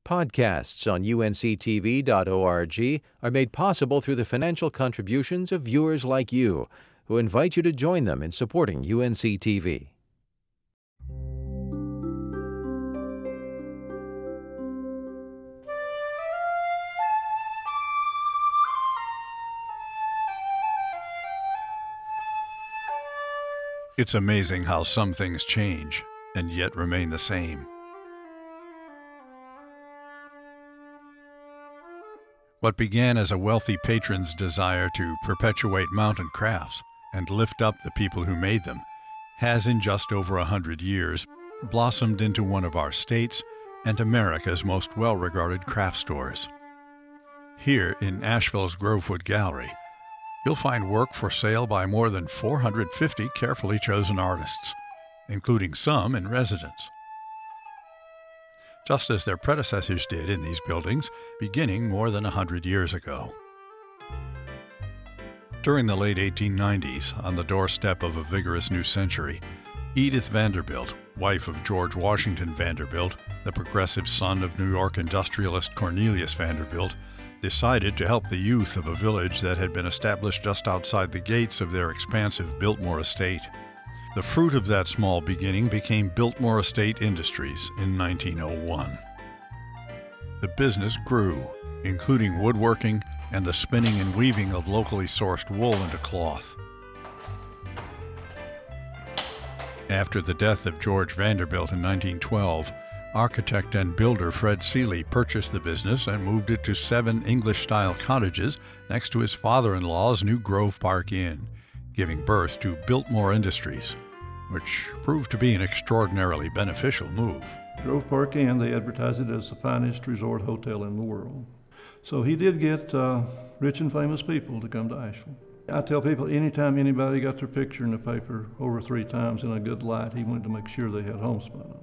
Podcasts on UNC-TV.org are made possible through the financial contributions of viewers like you, who invite you to join them in supporting UNC-TV. It's amazing how some things change and yet remain the same. What began as a wealthy patron's desire to perpetuate mountain crafts and lift up the people who made them has, in just over 100 years, blossomed into one of our state's and America's most well-regarded craft stores. Here in Asheville's Grovewood Gallery, you'll find work for sale by more than 450 carefully chosen artists, including some in residence, just as their predecessors did in these buildings beginning more than 100 years ago. During the late 1890s, on the doorstep of a vigorous new century, Edith Vanderbilt, wife of George Washington Vanderbilt, the progressive son of New York industrialist Cornelius Vanderbilt, decided to help the youth of a village that had been established just outside the gates of their expansive Biltmore Estate. The fruit of that small beginning became Biltmore Estate Industries in 1901. The business grew, including woodworking and the spinning and weaving of locally sourced wool into cloth. After the death of George Vanderbilt in 1912, architect and builder Fred Seeley purchased the business and moved it to 7 English-style cottages next to his father-in-law's new Grove Park Inn, giving birth to Biltmore Industries, which proved to be an extraordinarily beneficial move. Grove Park Inn, they advertised it as the finest resort hotel in the world. So he did get rich and famous people to come to Asheville. I tell people, anytime anybody got their picture in the paper over 3 times in a good light, he wanted to make sure they had homespun on it.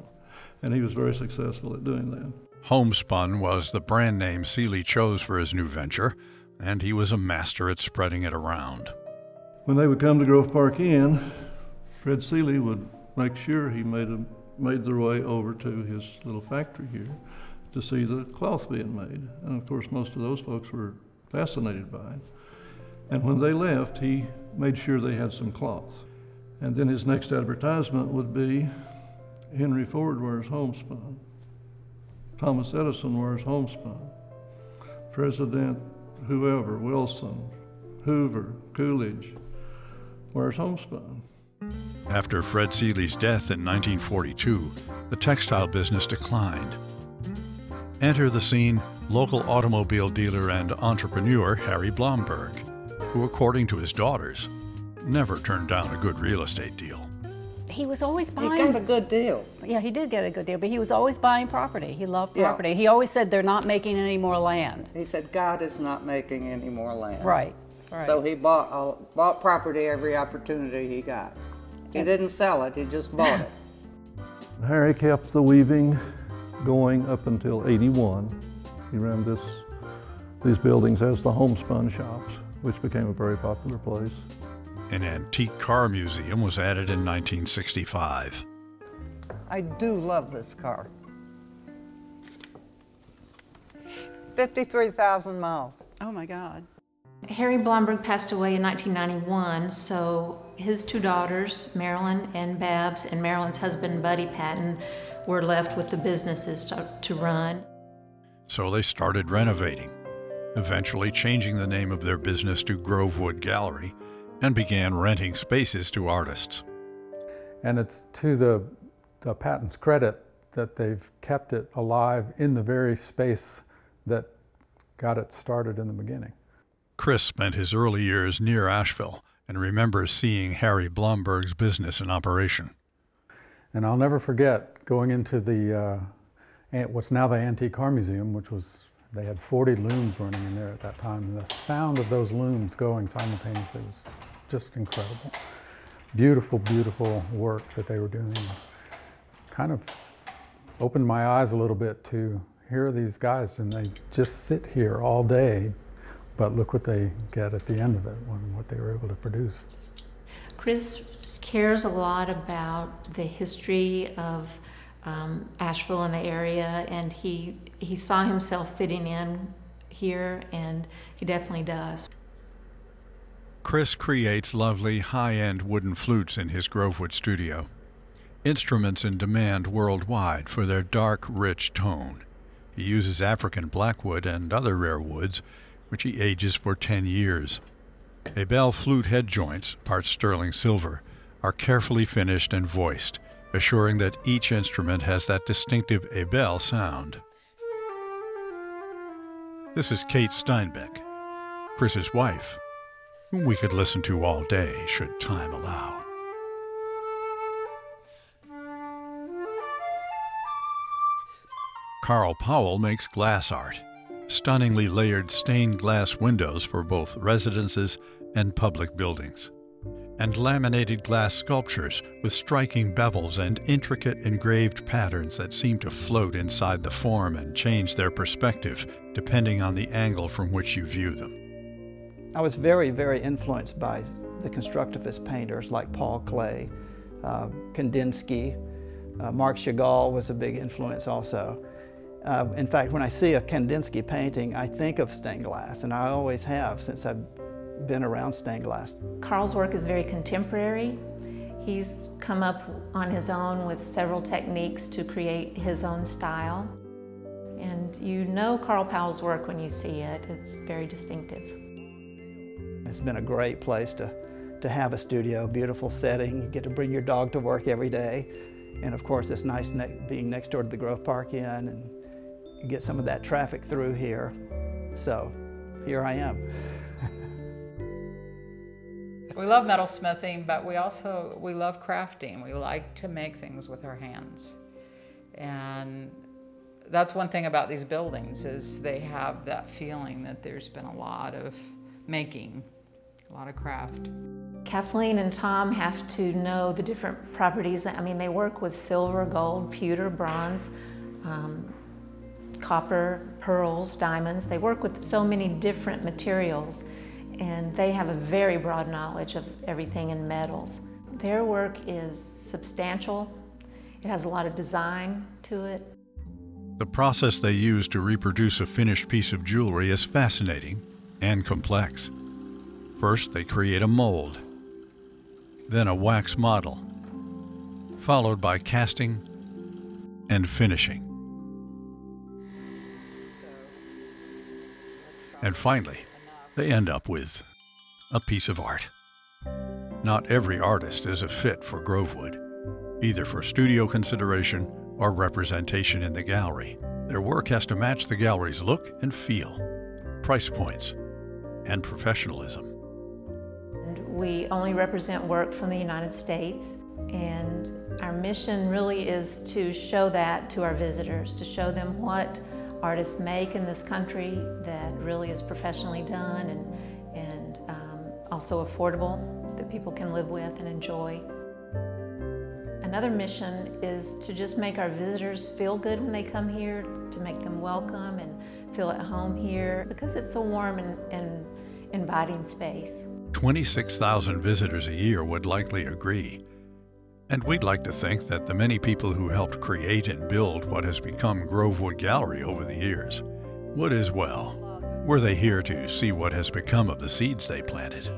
And he was very successful at doing that. Homespun was the brand name Seeley chose for his new venture, and he was a master at spreading it around. When they would come to Grove Park Inn, Fred Seeley would make sure he made their way over to his little factory here to see the cloth being made. And of course, most of those folks were fascinated by it. And when they left, he made sure they had some cloth. And then his next advertisement would be, Henry Ford wears homespun. Thomas Edison wears homespun. President whoever, Wilson, Hoover, Coolidge, wears homespun. After Fred Seeley's death in 1942, the textile business declined. Enter the scene local automobile dealer and entrepreneur Harry Blomberg, who, according to his daughters, never turned down a good real estate deal. He was always buying. He got a good deal. Yeah, he did get a good deal, but he was always buying property. He loved property. Yeah. He always said they're not making any more land. He said God is not making any more land. Right. So he bought property every opportunity he got. He didn't sell it, he just bought it. Harry kept the weaving going up until '81. He ran these buildings as the homespun shops, which became a very popular place. An antique car museum was added in 1965. I do love this car. 53,000 miles. Oh my God. Harry Blomberg passed away in 1991, so his 2 daughters, Marilyn and Babs, and Marilyn's husband, Buddy Patton, were left with the businesses to run. So they started renovating, eventually changing the name of their business to Grovewood Gallery, and began renting spaces to artists. And it's to the Patton's credit that they've kept it alive in the very space that got it started in the beginning. Chris spent his early years near Asheville and remembers seeing Harry Blomberg's business in operation. And I'll never forget going into the what's now the Antique Car Museum, which was, they had 40 looms running in there at that time. And the sound of those looms going simultaneously was just incredible. Beautiful, beautiful work that they were doing. Kind of opened my eyes a little bit to, here are these guys and they just sit here all day, but look what they get at the end of it, what they were able to produce. Chris cares a lot about the history of Asheville in the area, and he saw himself fitting in here, and he definitely does. Chris creates lovely, high-end wooden flutes in his Grovewood studio, instruments in demand worldwide for their dark, rich tone. He uses African blackwood and other rare woods, which he ages for 10 years. Abel flute head joints, parts sterling silver, are carefully finished and voiced, assuring that each instrument has that distinctive Abel sound. This is Kate Steinbeck, Chris's wife, whom we could listen to all day should time allow. Carl Powell makes glass art, stunningly layered stained glass windows for both residences and public buildings, and laminated glass sculptures with striking bevels and intricate engraved patterns that seem to float inside the form and change their perspective depending on the angle from which you view them. I was very, very influenced by the constructivist painters like Paul Klee, Kandinsky. Marc Chagall was a big influence also. In fact, when I see a Kandinsky painting, I think of stained glass, and I always have since I've been around stained glass. Carl's work is very contemporary. He's come up on his own with several techniques to create his own style. And you know Carl Powell's work when you see it. It's very distinctive. It's been a great place to have a studio, beautiful setting. You get to bring your dog to work every day. And of course, it's nice being next door to the Grove Park Inn and get some of that traffic through here. So here I am. We love metalsmithing, but we love crafting. We like to make things with our hands. And that's one thing about these buildings is they have that feeling that there's been a lot of making, a lot of craft. Kathleen and Tom have to know the different properties. I mean, they work with silver, gold, pewter, bronze, copper, pearls, diamonds. They work with so many different materials, and they have a very broad knowledge of everything in metals. Their work is substantial. It has a lot of design to it. The process they use to reproduce a finished piece of jewelry is fascinating and complex. First, they create a mold, then a wax model, followed by casting and finishing. And finally, they end up with a piece of art. Not every artist is a fit for Grovewood, either for studio consideration or representation in the gallery. Their work has to match the gallery's look and feel, price points, and professionalism. We only represent work from the United States, and our mission really is to show that to our visitors, to show them what artists make in this country that really is professionally done and also affordable, that people can live with and enjoy. Another mission is to just make our visitors feel good when they come here, to make them welcome and feel at home here, because it's a warm and inviting space. 26,000 visitors a year would likely agree. And we'd like to think that the many people who helped create and build what has become Grovewood Gallery over the years would as well, were they here to see what has become of the seeds they planted.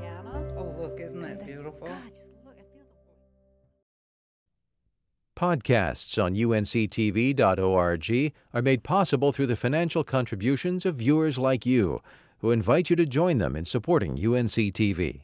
Oh, look, isn't that beautiful? Podcasts on UNC-TV.org are made possible through the financial contributions of viewers like you, who invite you to join them in supporting UNC-TV.